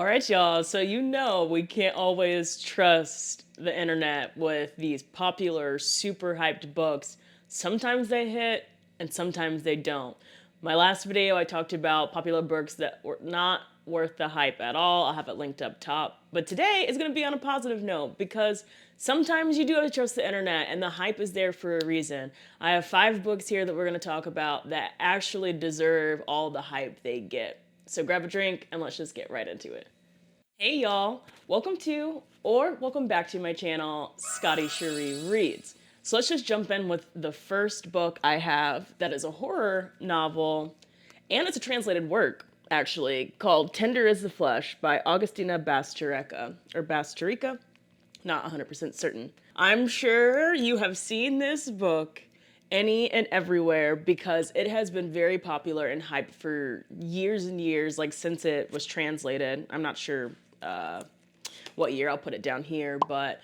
All right, y'all. So, we can't always trust the internet with these popular, super hyped books. Sometimes they hit and sometimes they don't. My last video, I talked about popular books that were not worth the hype at all. I'll have it linked up top. But today is going to be on a positive note because sometimes you do have to trust the internet and the hype is there for a reason. I have 5 books here that we're going to talk about that actually deserve all the hype they get. So grab a drink and let's just get right into it. Hey y'all, welcome to or welcome back to my channel, Scotty Cherie Reads. So let's just jump in with the first book I have that is a horror novel, and it's a translated work actually, called Tender is the Flesh by Augustina Bastarrica, or Bastarrica, not 100% certain. I'm sure you have seen this book any and everywhere because it has been very popular and hyped for years and years, like since it was translated. I'm not sure what year, I'll put it down here, but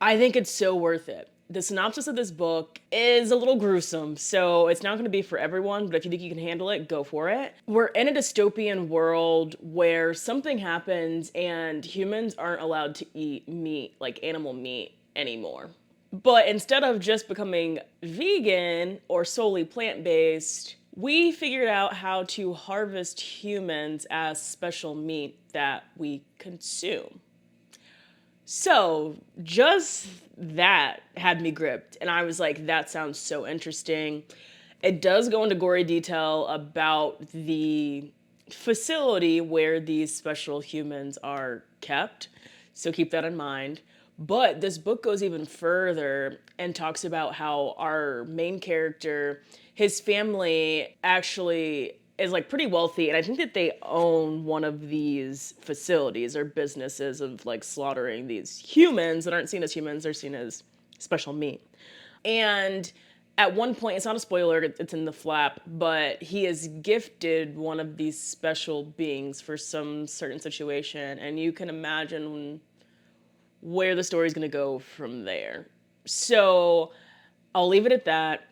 I think it's so worth it. The synopsis of this book is a little gruesome, so it's not going to be for everyone, but if you think you can handle it, go for it. We're in a dystopian world where something happens and humans aren't allowed to eat meat, like animal meat, anymore. But instead of just becoming vegan or solely plant-based, we figured out how to harvest humans as special meat that we consume. So just that had me gripped. And I was like, that sounds so interesting. It does go into gory detail about the facility where these special humans are kept. So keep that in mind. But this book goes even further and talks about how our main character, his family actually is like pretty wealthy, and I think that they own one of these facilities or businesses of like slaughtering these humans that aren't seen as humans, they're seen as special meat. And at one point, it's not a spoiler, it's in the flap, but he is gifted one of these special beings for some certain situation, and you can imagine where the story's gonna go from there. So I'll leave it at that.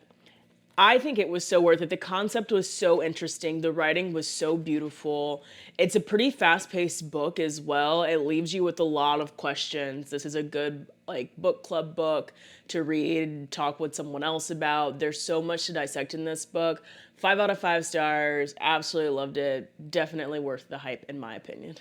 I think it was so worth it. The concept was so interesting. The writing was so beautiful. It's a pretty fast-paced book as well. It leaves you with a lot of questions. This is a good like book club book to read, talk with someone else about. There's so much to dissect in this book. 5 out of 5 stars. Absolutely loved it. Definitely worth the hype in my opinion.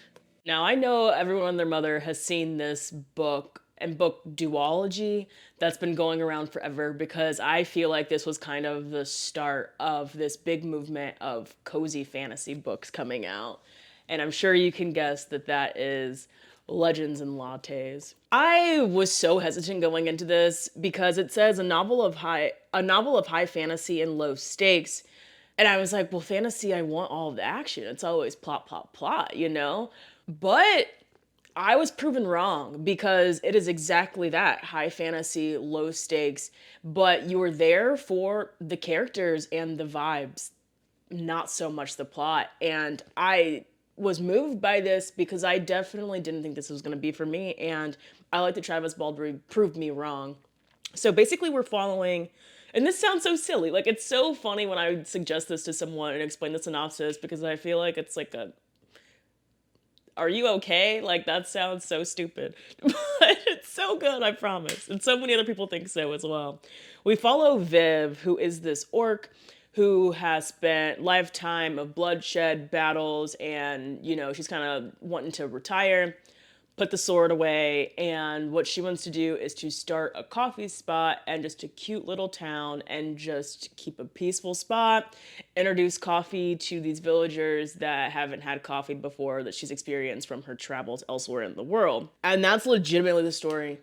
Now, I know everyone and their mother has seen this book and book duology that's been going around forever because I feel like this was kind of the start of this big movement of cozy fantasy books coming out. And I'm sure you can guess that that is Legends and Lattes. I was so hesitant going into this because it says a novel of high fantasy and low stakes. And I was like, well, fantasy, I want all of the action. It's always plot, plot, plot, you know? But I was proven wrong because it is exactly that, high fantasy, low stakes, but you were there for the characters and the vibes, not so much the plot. And I was moved by this because I definitely didn't think this was going to be for me. And I like that Travis Baldree proved me wrong. So basically, we're following, and this sounds so silly. Like, it's so funny when I suggest this to someone and explain the synopsis because I feel like it's like a, are you okay? Like, that sounds so stupid. But it's so good, I promise. And so many other people think so as well. We follow Viv, who is this orc who has spent lifetime of bloodshed, battles, and, she's kind of wanting to retire, put the sword away, and what she wants to do is to start a coffee spot and just a cute little town and just keep a peaceful spot, introduce coffee to these villagers that haven't had coffee before that she's experienced from her travels elsewhere in the world. And that's legitimately the story.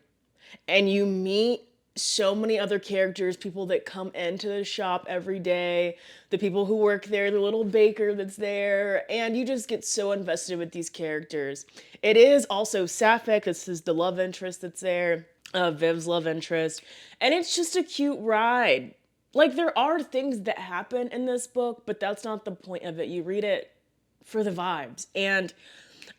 And you meet so many other characters, people that come into the shop every day, the people who work there, the little baker that's there, and you just get so invested with these characters. It is also Sapphic, this is the love interest that's there, Viv's love interest, and it's just a cute ride. Like, there are things that happen in this book, but that's not the point of it. You read it for the vibes. And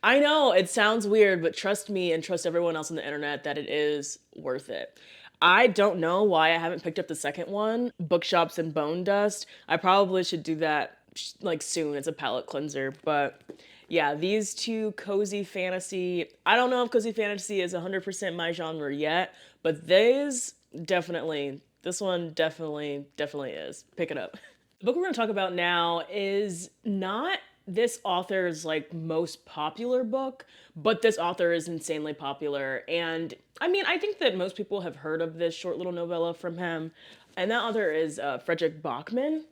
I know it sounds weird, but trust me and trust everyone else on the internet that it is worth it. I don't know why I haven't picked up the second one, Bookshops and Bone Dust. I probably should do that like soon as a palate cleanser, but Yeah, these two cozy fantasy. I don't know if cozy fantasy is 100% my genre yet, but this one definitely is. Pick it up. The book we're going to talk about now is not this author's like most popular book, but this author is insanely popular. And I mean, I think that most people have heard of this short little novella from him. And that author is Frederick Bachman.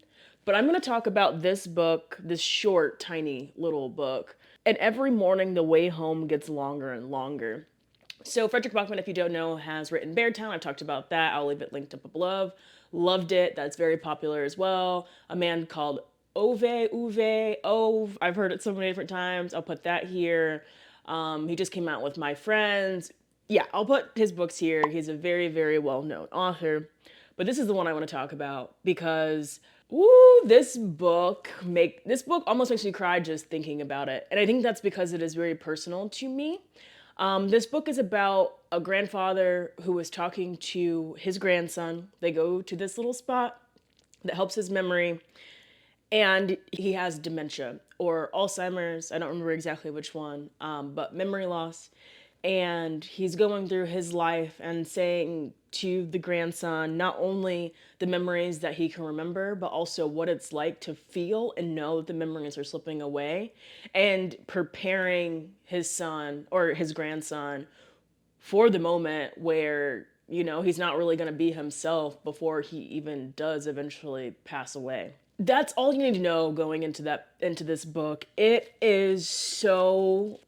But I'm going to talk about this book, this short, tiny little book. And every morning, the way home gets longer and longer. So Frederick Bachman, if you don't know, has written Beartown. I've talked about that. I'll leave it linked up above. Loved it. That's very popular as well. A man called Ove. I've heard it so many different times. I'll put that here. He just came out with My Friends. Yeah, I'll put his books here. He's a very, very well-known author. But this is the one I want to talk about because this book almost makes me cry just thinking about it. And I think that's because it is very personal to me. This book is about a grandfather who is talking to his grandson. They go to this little spot that helps his memory, and he has dementia or Alzheimer's. I don't remember exactly which one, but memory loss. And he's going through his life and saying to the grandson not only the memories that he can remember, but also what it's like to feel and know that the memories are slipping away, and preparing his son or his grandson for the moment where, he's not really going to be himself before he even does eventually pass away. That's all you need to know going into this book. It is so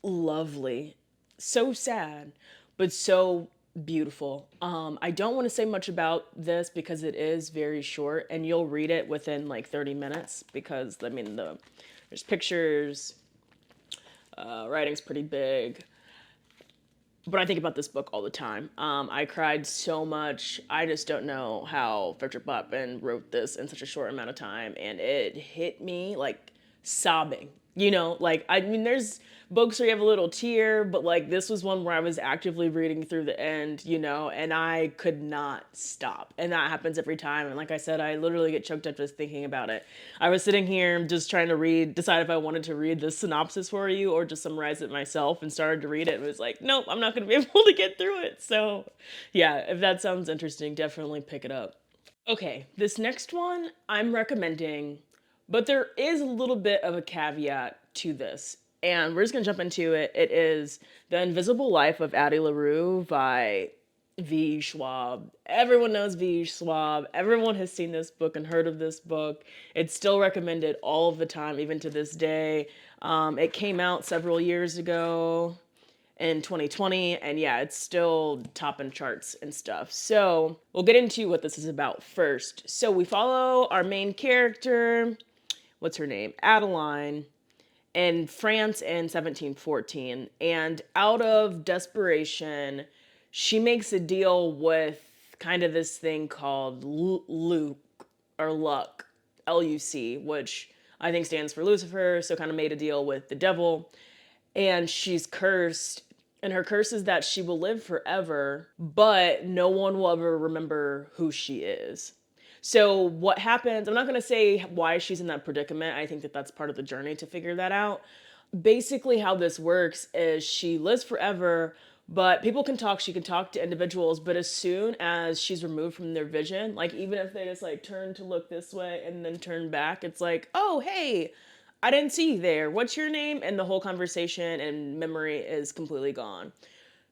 lovely, so sad, but so beautiful. I don't want to say much about this because it is very short, and you'll read it within like 30 minutes because I mean there's pictures, writing's pretty big. But I think about this book all the time. I cried so much. I just don't know how Frederick Bachman wrote this in such a short amount of time, and it hit me like sobbing. Like I mean, there's books where you have a little tear, but like this was one where I was actively reading through the end, and I could not stop. And that happens every time. And like I said, I literally get choked up just thinking about it. I was sitting here just trying to decide if I wanted to read the synopsis for you or just summarize it myself, and started to read it and was like, nope, I'm not going to be able to get through it. So, yeah, if that sounds interesting, definitely pick it up. Okay, this next one I'm recommending, but there is a little bit of a caveat to this. And we're just going to jump into it. It is The Invisible Life of Addie LaRue by V. Schwab. Everyone knows V. Schwab. Everyone has seen this book and heard of this book. It's still recommended all of the time, even to this day. It came out several years ago in 2020, and yeah, it's still topping charts and stuff. So we'll get into what this is about first. So we follow our main character, what's her name? Adeline, in France in 1714. And out of desperation, she makes a deal with kind of this thing called Luke or Luck, Luc, which I think stands for Lucifer. So kind of made a deal with the devil. And she's cursed. And her curse is that she will live forever, but no one will ever remember who she is. So what happens, I'm not going to say why she's in that predicament. I think that that's part of the journey to figure that out. Basically how this works is she lives forever, but people can talk, she can talk to individuals, but as soon as she's removed from their vision, like even if they just like turn to look this way and then turn back, it's like, oh, hey, I didn't see you there. What's your name? And the whole conversation and memory is completely gone.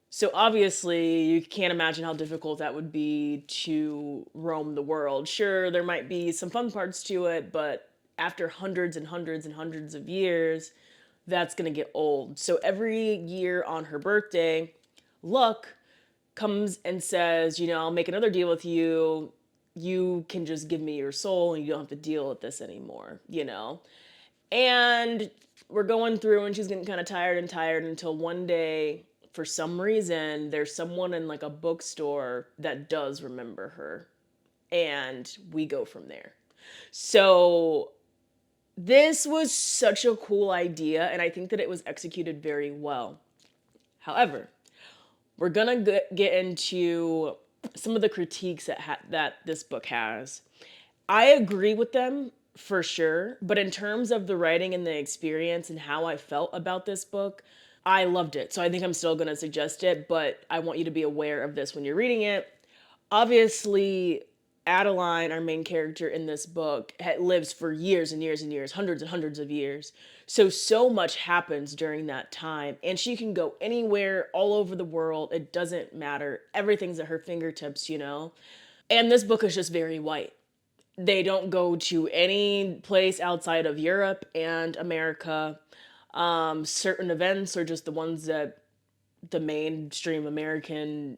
So obviously, you can't imagine how difficult that would be to roam the world. Sure, there might be some fun parts to it, but after hundreds and hundreds and hundreds of years, that's going to get old. So every year on her birthday, Luck comes and says, I'll make another deal with you. You can just give me your soul and you don't have to deal with this anymore. And we're going through and she's getting kind of tired until one day, for some reason, there's someone in like a bookstore that does remember her. And we go from there. So this was such a cool idea, and I think that it was executed very well. However, we're going to get into some of the critiques that this book has. I agree with them for sure. But in terms of the writing and the experience and how I felt about this book, I loved it. So I think I'm still going to suggest it, but I want you to be aware of this when you're reading it. Obviously, Adeline, our main character in this book, lives for years and years and years, hundreds and hundreds of years. So much happens during that time, and she can go anywhere, all over the world. It doesn't matter. Everything's at her fingertips, you know? And this book is just very white. They don't go to any place outside of Europe and America. Certain events are just the ones that the mainstream American,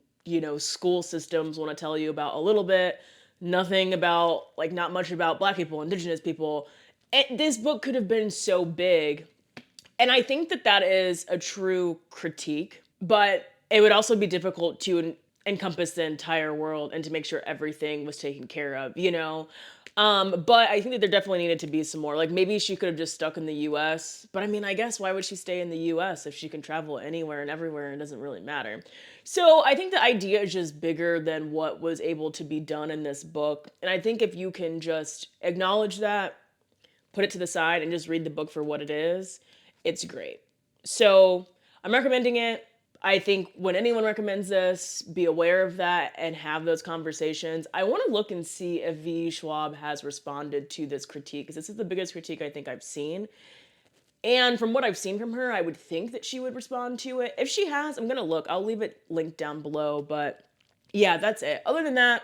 school systems want to tell you about a little bit. Nothing about, like, not much about Black people, Indigenous people. This book could have been so big. And I think that that is a true critique, but it would also be difficult to encompass the entire world and to make sure everything was taken care of, you know? But I think that there definitely needed to be some more. Like, maybe she could have just stuck in the US. But I mean, I guess why would she stay in the US if she can travel anywhere and everywhere and it doesn't really matter? So I think the idea is just bigger than what was able to be done in this book. And I think if you can just acknowledge that, put it to the side, and just read the book for what it is, it's great. So I'm recommending it. I think when anyone recommends this, be aware of that and have those conversations. I want to look and see if V. Schwab has responded to this critique, because this is the biggest critique I think I've seen. And from what I've seen from her, I would think that she would respond to it. If she has, I'm going to look. I'll leave it linked down below. But yeah, that's it. Other than that,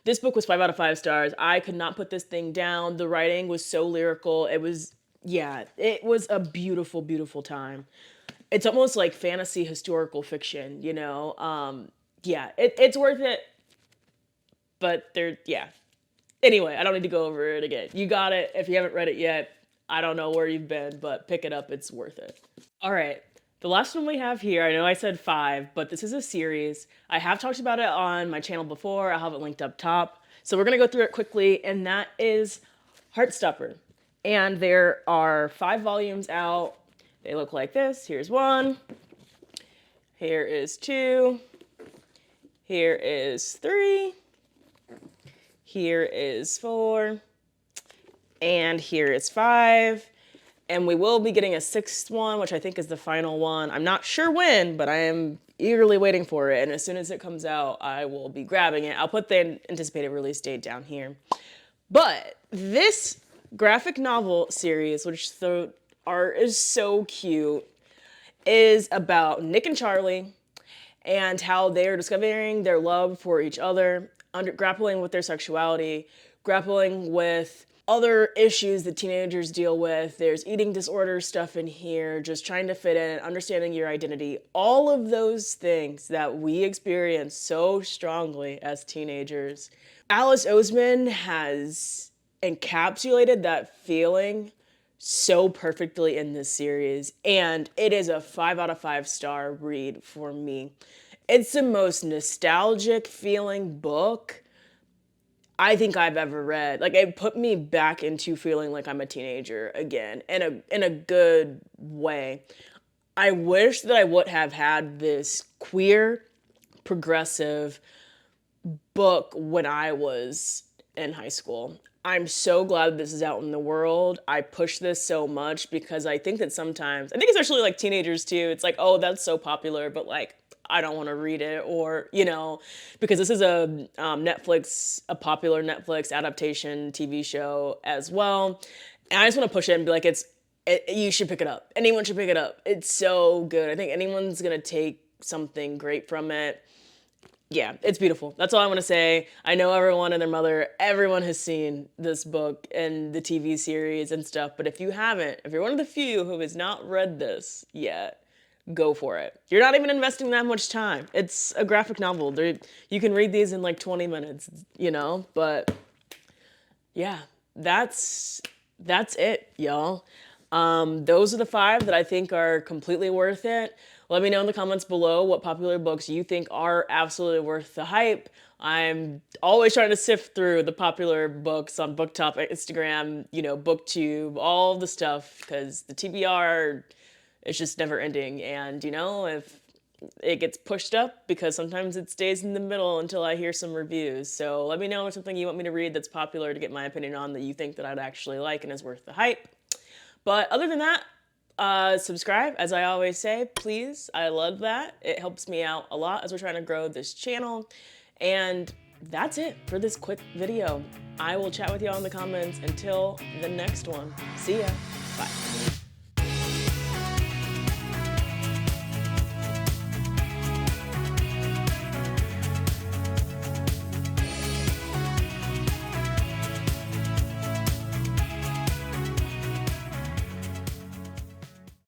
this book was 5 out of 5 stars. I could not put this thing down. The writing was so lyrical. It was a beautiful, beautiful time. It's almost like fantasy historical fiction, you know? It's worth it. But Anyway, I don't need to go over it again. You got it. If you haven't read it yet, I don't know where you've been, but pick it up. It's worth it. All right. The last one we have here, I know I said 5, but this is a series. I have talked about it on my channel before. I'll have it linked up top. So we're going to go through it quickly, and that is Heartstopper. And there are 5 volumes out. They look like this. Here's 1. Here is 2. Here is 3. Here is 4. And here is 5. And we will be getting a 6th one, which I think is the final one. I'm not sure when, but I am eagerly waiting for it. And as soon as it comes out, I will be grabbing it. I'll put the anticipated release date down here. But this graphic novel series, which the art is so cute, is about Nick and Charlie and how they are discovering their love for each other, grappling with their sexuality, grappling with other issues that teenagers deal with. There's eating disorder stuff in here, just trying to fit in, understanding your identity, all of those things that we experience so strongly as teenagers. Alice Oseman has encapsulated that feeling so perfectly in this series, and it is a 5 out of 5 star read for me. It's the most nostalgic feeling book I think I've ever read. Like, it put me back into feeling like I'm a teenager again, in a good way. I wish that I would have had this queer, progressive book when I was in high school. I'm so glad this is out in the world. I push this so much because I think that sometimes, I think especially like teenagers too, it's like, oh, that's so popular, but like, I don't want to read it, or, because this is a popular Netflix adaptation TV show as well. And I just want to push it and be like, you should pick it up. Anyone should pick it up. It's so good. I think anyone's going to take something great from it. Yeah, it's beautiful. That's all I want to say. I know everyone and their mother, everyone has seen this book and the TV series and stuff, but if you haven't, if you're one of the few who has not read this yet, go for it. You're not even investing that much time. It's a graphic novel. You can read these in like 20 minutes, but yeah, that's it, y'all. Those are the 5 that I think are completely worth it. Let me know in the comments below what popular books you think are absolutely worth the hype. I'm always trying to sift through the popular books on BookTok, Instagram, BookTube, all the stuff, because the TBR, it's just never ending. And, if it gets pushed up because sometimes it stays in the middle until I hear some reviews. So let me know if something you want me to read that's popular to get my opinion on that you think that I'd actually like and is worth the hype. But other than that, subscribe, as I always say, please. I love that. It helps me out a lot as we're trying to grow this channel. And that's it for this quick video. I will chat with y'all in the comments until the next one. See ya. Bye.